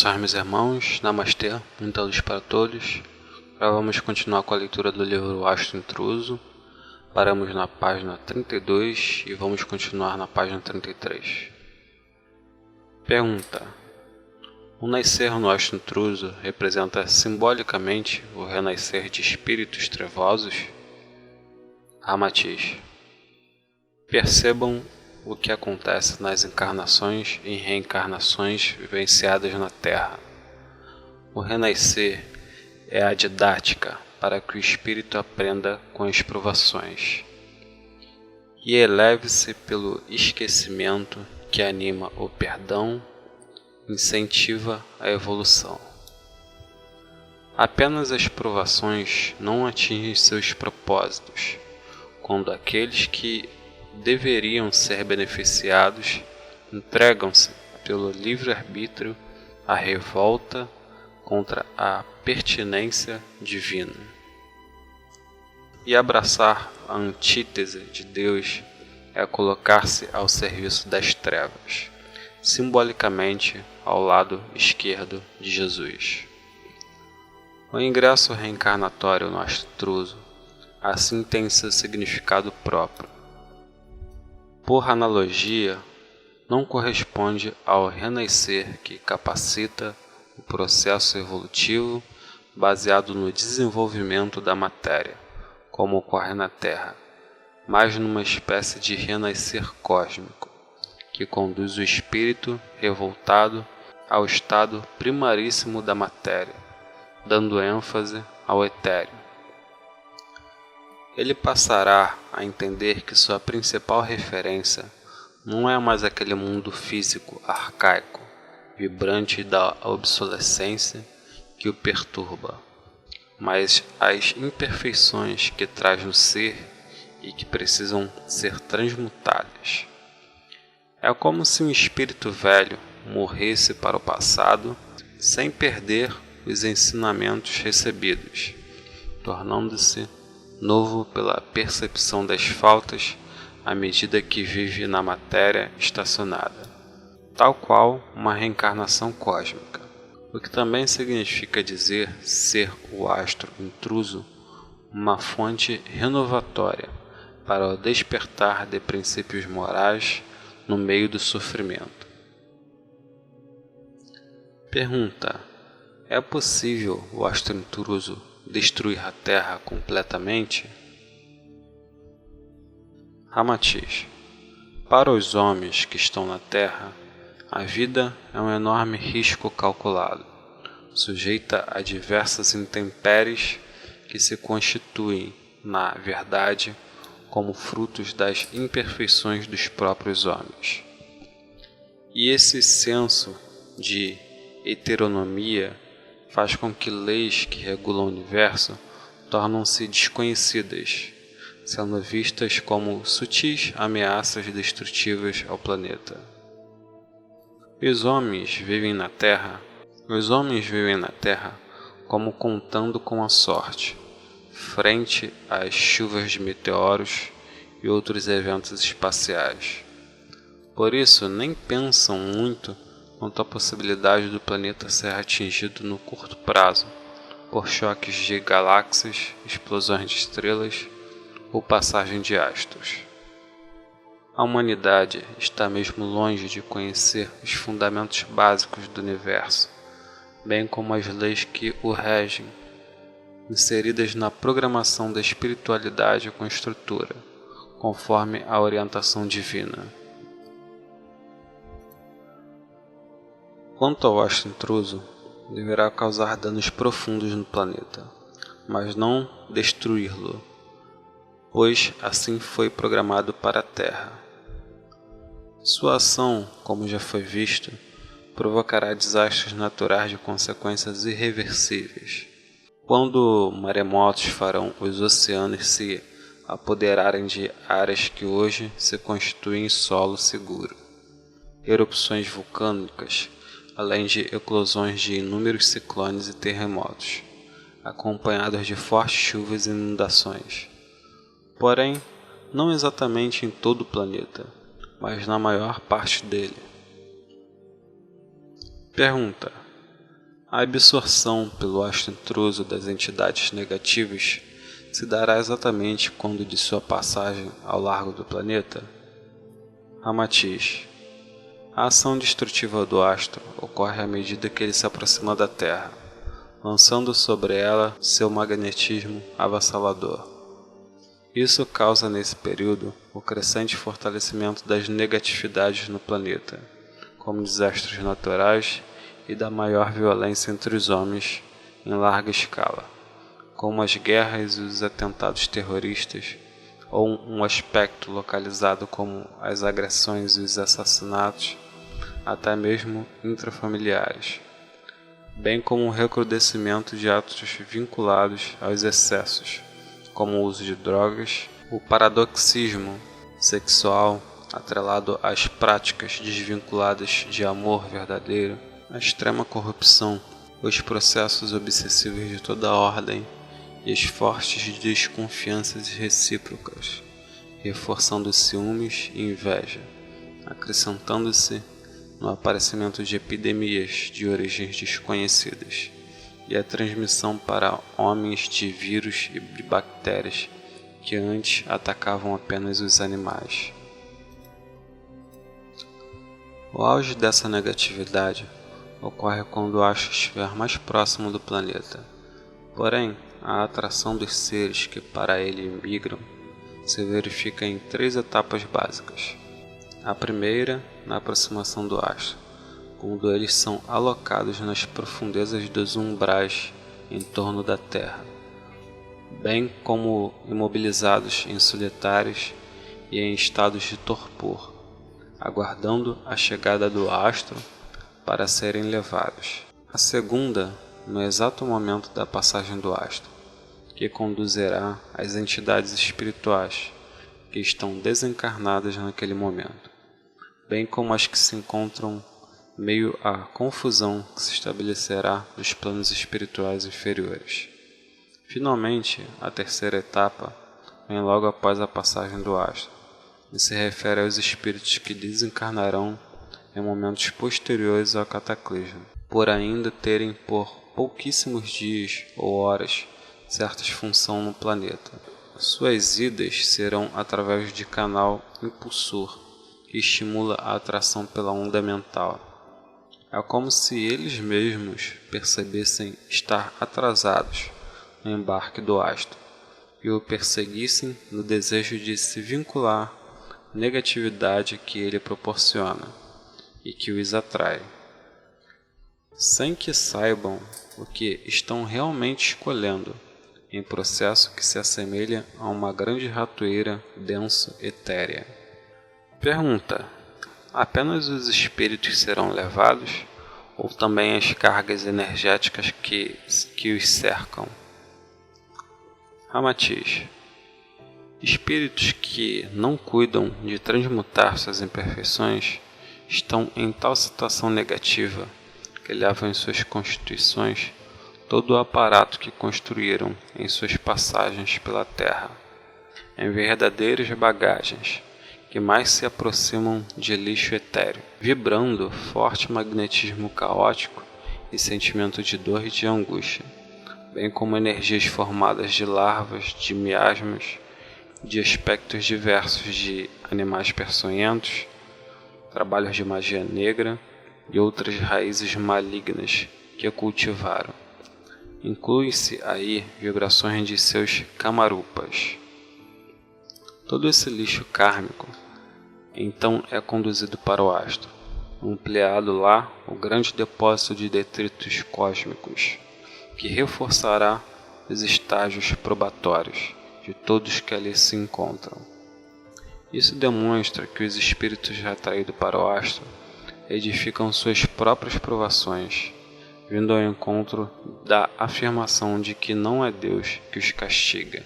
Saudações, meus irmãos, Namastê, muita luz para todos. Agora vamos continuar com a leitura do livro O Astro Intruso. Paramos na página 32 e vamos continuar na página 33. Pergunta: o nascer no Astro Intruso representa simbolicamente o renascer de espíritos trevosos? Ramatiz: percebam o que acontece nas encarnações e reencarnações vivenciadas na Terra. O renascer é a didática para que o espírito aprenda com as provações e eleve-se pelo esquecimento que anima o perdão, incentiva a evolução. Apenas as provações não atingem seus propósitos, quando aqueles que deveriam ser beneficiados entregam-se pelo livre-arbítrio à revolta contra a pertinência divina. E abraçar a antítese de Deus é colocar-se ao serviço das trevas, simbolicamente ao lado esquerdo de Jesus. O ingresso reencarnatório no Astro Intruso assim tem seu significado próprio. Por analogia, não corresponde ao renascer que capacita o processo evolutivo baseado no desenvolvimento da matéria, como ocorre na Terra, mas numa espécie de renascer cósmico, que conduz o espírito revoltado ao estado primaríssimo da matéria, dando ênfase ao etéreo. Ele passará a entender que sua principal referência não é mais aquele mundo físico arcaico, vibrante da obsolescência que o perturba, mas as imperfeições que traz no ser e que precisam ser transmutadas. É como se um espírito velho morresse para o passado sem perder os ensinamentos recebidos, tornando-se novo pela percepção das faltas à medida que vive na matéria estacionada, tal qual uma reencarnação cósmica, o que também significa dizer ser o astro intruso uma fonte renovatória para o despertar de princípios morais no meio do sofrimento. Pergunta: é possível o astro intruso destruir a Terra completamente? Ramatiz: para os homens que estão na Terra, a vida é um enorme risco calculado, sujeita a diversas intempéries que se constituem, na verdade, como frutos das imperfeições dos próprios homens. E esse senso de heteronomia faz com que leis que regulam o universo tornam-se desconhecidas, sendo vistas como sutis ameaças destrutivas ao planeta. Os homens vivem na Terra como contando com a sorte, frente às chuvas de meteoros e outros eventos espaciais. Por isso, nem pensam muito quanto à possibilidade do planeta ser atingido no curto prazo por choques de galáxias, explosões de estrelas ou passagem de astros. A humanidade está mesmo longe de conhecer os fundamentos básicos do universo, bem como as leis que o regem, inseridas na programação da espiritualidade construtora, conforme a orientação divina. Quanto ao astro intruso, deverá causar danos profundos no planeta, mas não destruí-lo, pois assim foi programado para a Terra. Sua ação, como já foi visto, provocará desastres naturais de consequências irreversíveis. Quando maremotos farão os oceanos se apoderarem de áreas que hoje se constituem solo seguro, erupções vulcânicas, além de eclosões de inúmeros ciclones e terremotos, acompanhados de fortes chuvas e inundações. Porém, não exatamente em todo o planeta, mas na maior parte dele. Pergunta: A absorção pelo astro intruso das entidades negativas se dará exatamente quando de sua passagem ao largo do planeta. Ramatiz. A ação destrutiva do astro ocorre à medida que ele se aproxima da Terra, lançando sobre ela seu magnetismo avassalador. Isso causa nesse período o crescente fortalecimento das negatividades no planeta, como desastres naturais e da maior violência entre os homens em larga escala, como as guerras e os atentados terroristas, ou um aspecto localizado como as agressões e os assassinatos, até mesmo intrafamiliares, bem como o recrudescimento de atos vinculados aos excessos, como o uso de drogas, o paradoxismo sexual atrelado às práticas desvinculadas de amor verdadeiro, a extrema corrupção, os processos obsessivos de toda ordem e as fortes desconfianças recíprocas, reforçando ciúmes e inveja, acrescentando-se no aparecimento de epidemias de origens desconhecidas e a transmissão para homens de vírus e de bactérias que antes atacavam apenas os animais. O auge dessa negatividade ocorre quando o astro estiver mais próximo do planeta. Porém, a atração dos seres que para ele migram se verifica em 3 etapas básicas. A primeira, na aproximação do astro, quando eles são alocados nas profundezas dos umbrais em torno da Terra, bem como imobilizados em solitários e em estados de torpor, aguardando a chegada do astro para serem levados. A segunda, no exato momento da passagem do astro, que conduzirá as entidades espirituais que estão desencarnadas naquele momento, bem como as que se encontram meio à confusão que se estabelecerá nos planos espirituais inferiores. Finalmente, a terceira etapa vem logo após a passagem do astro, e se refere aos espíritos que desencarnarão em momentos posteriores ao cataclismo, por ainda terem por pouquíssimos dias ou horas certas funções no planeta. Suas idas serão através de canal impulsor que estimula a atração pela onda mental. É como se eles mesmos percebessem estar atrasados no embarque do astro e o perseguissem no desejo de se vincular à negatividade que ele proporciona e que os atrai, sem que saibam o que estão realmente escolhendo, em processo que se assemelha a uma grande ratoeira denso etérea. Pergunta: apenas os espíritos serão levados, ou também as cargas energéticas que os cercam? Ramatiz. Espíritos que não cuidam de transmutar suas imperfeições estão em tal situação negativa que levam em suas constituições todo o aparato que construíram em suas passagens pela Terra, em verdadeiras bagagens que mais se aproximam de lixo etéreo, vibrando forte magnetismo caótico e sentimento de dor e de angústia, bem como energias formadas de larvas, de miasmas, de aspectos diversos de animais peçonhentos, trabalhos de magia negra e outras raízes malignas que cultivaram. Inclui-se aí vibrações de seus camarupas. Todo esse lixo kármico então é conduzido para o astro, ampliado lá o grande depósito de detritos cósmicos, que reforçará os estágios probatórios de todos que ali se encontram. Isso demonstra que os espíritos atraídos para o astro edificam suas próprias provações, vindo ao encontro da afirmação de que não é Deus que os castiga,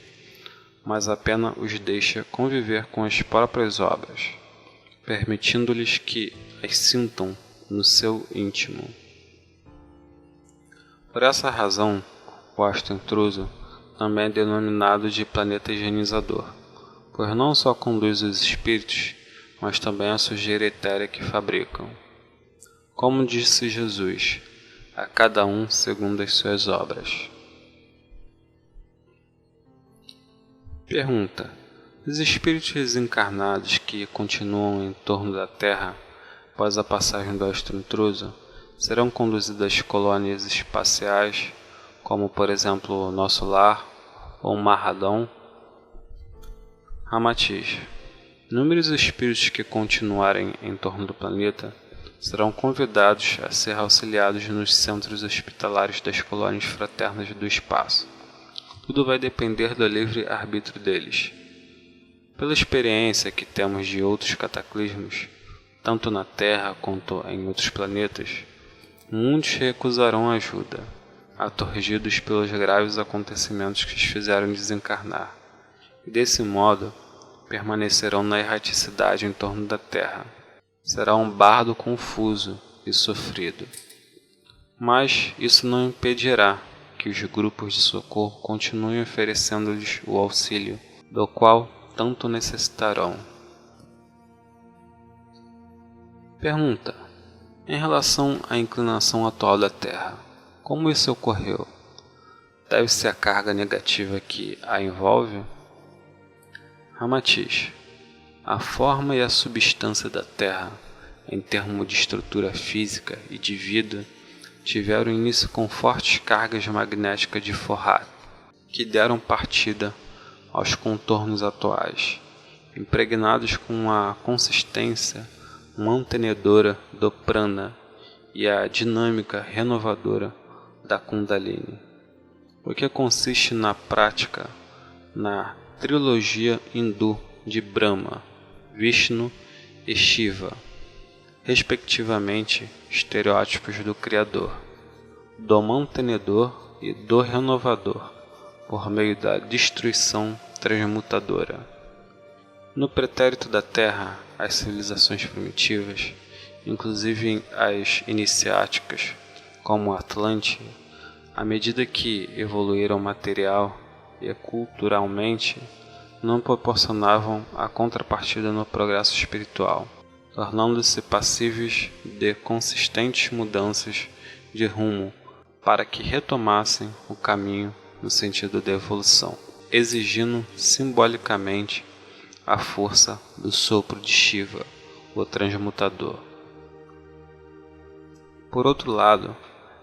mas apenas os deixa conviver com as próprias obras, permitindo-lhes que as sintam no seu íntimo. Por essa razão, o astro intruso também é denominado de planeta higienizador, pois não só conduz os espíritos, mas também a sujeira etérea que fabricam. Como disse Jesus, a cada um segundo as suas obras. Pergunta: os espíritos desencarnados que continuam em torno da Terra após a passagem do astro intruso serão conduzidos às colônias espaciais, como por exemplo o Nosso Lar ou Mahadon? Ramatiz: inúmeros espíritos que continuarem em torno do planeta serão convidados a ser auxiliados nos centros hospitalares das colônias fraternas do espaço. Tudo vai depender do livre arbítrio deles. Pela experiência que temos de outros cataclismos, tanto na Terra quanto em outros planetas, muitos recusarão ajuda, aturdidos pelos graves acontecimentos que os fizeram desencarnar, e desse modo permanecerão na erraticidade em torno da Terra. Será um bardo confuso e sofrido. Mas isso não impedirá que os grupos de socorro continuem oferecendo-lhes o auxílio, do qual tanto necessitarão. Pergunta: em relação à inclinação atual da Terra, como isso ocorreu? Deve-se à carga negativa que a envolve? Ramatiz: a forma e a substância da Terra, em termos de estrutura física e de vida, tiveram início com fortes cargas magnéticas de Forrat, que deram partida aos contornos atuais, impregnados com a consistência mantenedora do prana e a dinâmica renovadora da Kundalini, o que consiste na prática na trilogia hindu de Brahma, Vishnu e Shiva, respectivamente estereótipos do Criador, do mantenedor e do renovador, por meio da destruição transmutadora. No pretérito da Terra, as civilizações primitivas, inclusive as iniciáticas, como a Atlântida, à medida que evoluíram material e culturalmente, não proporcionavam a contrapartida no progresso espiritual, tornando-se passíveis de consistentes mudanças de rumo para que retomassem o caminho no sentido da evolução, exigindo simbolicamente a força do sopro de Shiva, o transmutador. Por outro lado,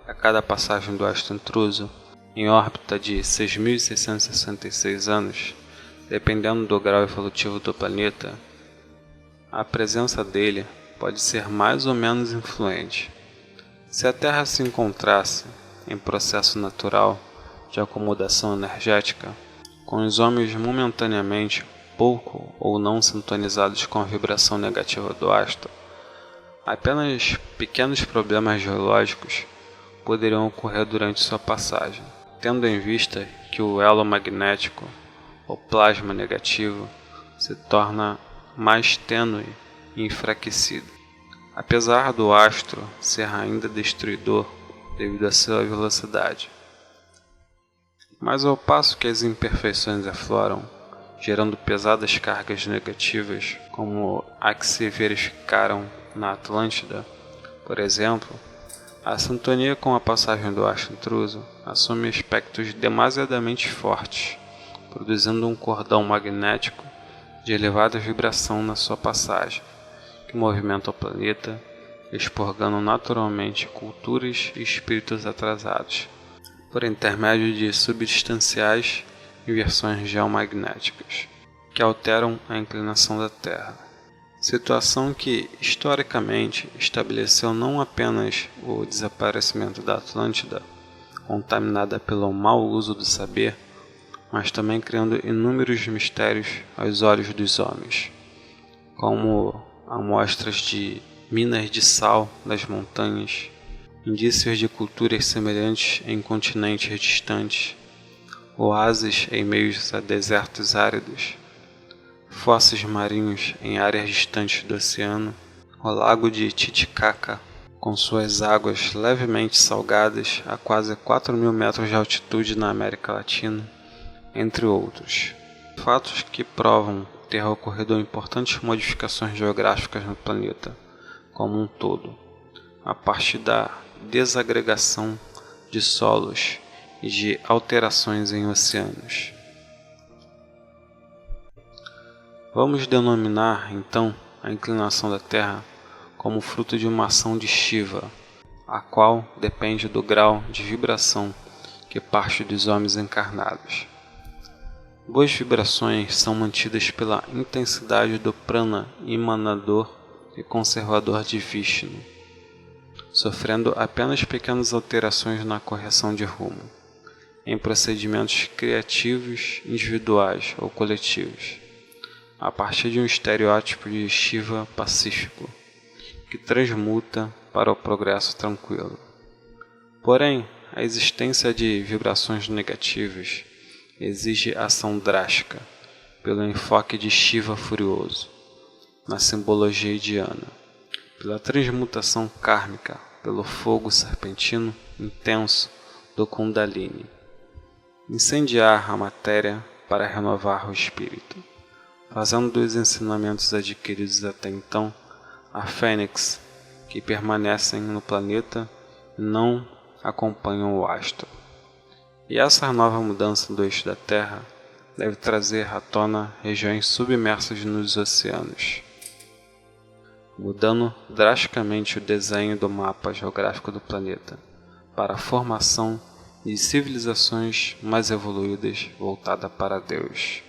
a cada passagem do astro intruso, em órbita de 6.666 anos, dependendo do grau evolutivo do planeta, a presença dele pode ser mais ou menos influente. Se a Terra se encontrasse em processo natural de acomodação energética, com os homens momentaneamente pouco ou não sintonizados com a vibração negativa do astro, apenas pequenos problemas geológicos poderiam ocorrer durante sua passagem, tendo em vista que o elo magnético, o plasma negativo, se torna mais tênue e enfraquecido, apesar do astro ser ainda destruidor devido à sua velocidade. Mas ao passo que as imperfeições afloram, gerando pesadas cargas negativas, como a que se verificaram na Atlântida, por exemplo, a sintonia com a passagem do astro intruso assume aspectos demasiadamente fortes, produzindo um cordão magnético de elevada vibração na sua passagem, que movimenta o planeta, expurgando naturalmente culturas e espíritos atrasados, por intermédio de substanciais inversões geomagnéticas, que alteram a inclinação da Terra. Situação que, historicamente, estabeleceu não apenas o desaparecimento da Atlântida, contaminada pelo mau uso do saber, mas também criando inúmeros mistérios aos olhos dos homens, como amostras de minas de sal das montanhas, indícios de culturas semelhantes em continentes distantes, oásis em meio a desertos áridos, fósseis marinhos em áreas distantes do oceano, o lago de Titicaca, com suas águas levemente salgadas a quase 4.000 metros de altitude na América Latina, entre outros. Fatos que provam ter ocorrido importantes modificações geográficas no planeta como um todo, a partir da desagregação de solos e de alterações em oceanos. Vamos denominar, então, a inclinação da Terra como fruto de uma ação de Shiva, a qual depende do grau de vibração que parte dos homens encarnados. Boas vibrações são mantidas pela intensidade do prana emanador e conservador de Vishnu, sofrendo apenas pequenas alterações na correção de rumo, em procedimentos criativos, individuais ou coletivos, a partir de um estereótipo de Shiva pacífico, que transmuta para o progresso tranquilo. Porém, a existência de vibrações negativas exige ação drástica, pelo enfoque de Shiva furioso, na simbologia indiana, pela transmutação kármica, pelo fogo serpentino intenso do Kundalini, incendiar a matéria para renovar o espírito, fazendo dos ensinamentos adquiridos até então a fênix que permanecem no planeta e não acompanham o astro. E essa nova mudança do eixo da Terra deve trazer à tona regiões submersas nos oceanos, mudando drasticamente o desenho do mapa geográfico do planeta para a formação de civilizações mais evoluídas voltadas para Deus.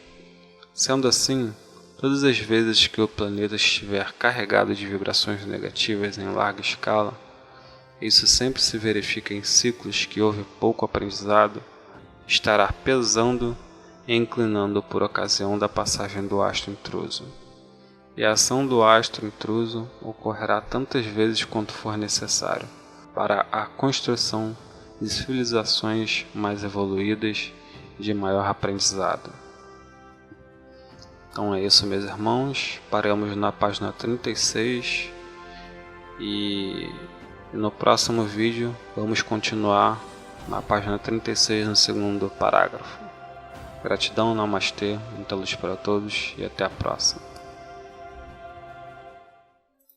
Sendo assim, todas as vezes que o planeta estiver carregado de vibrações negativas em larga escala, isso sempre se verifica em ciclos que houve pouco aprendizado, estará pesando e inclinando por ocasião da passagem do astro intruso. E a ação do astro intruso ocorrerá tantas vezes quanto for necessário para a construção de civilizações mais evoluídas e de maior aprendizado. Então é isso, meus irmãos, paramos na página 36 e no próximo vídeo vamos continuar na página 36 no segundo parágrafo. Gratidão, namastê, muita luz para todos e até a próxima.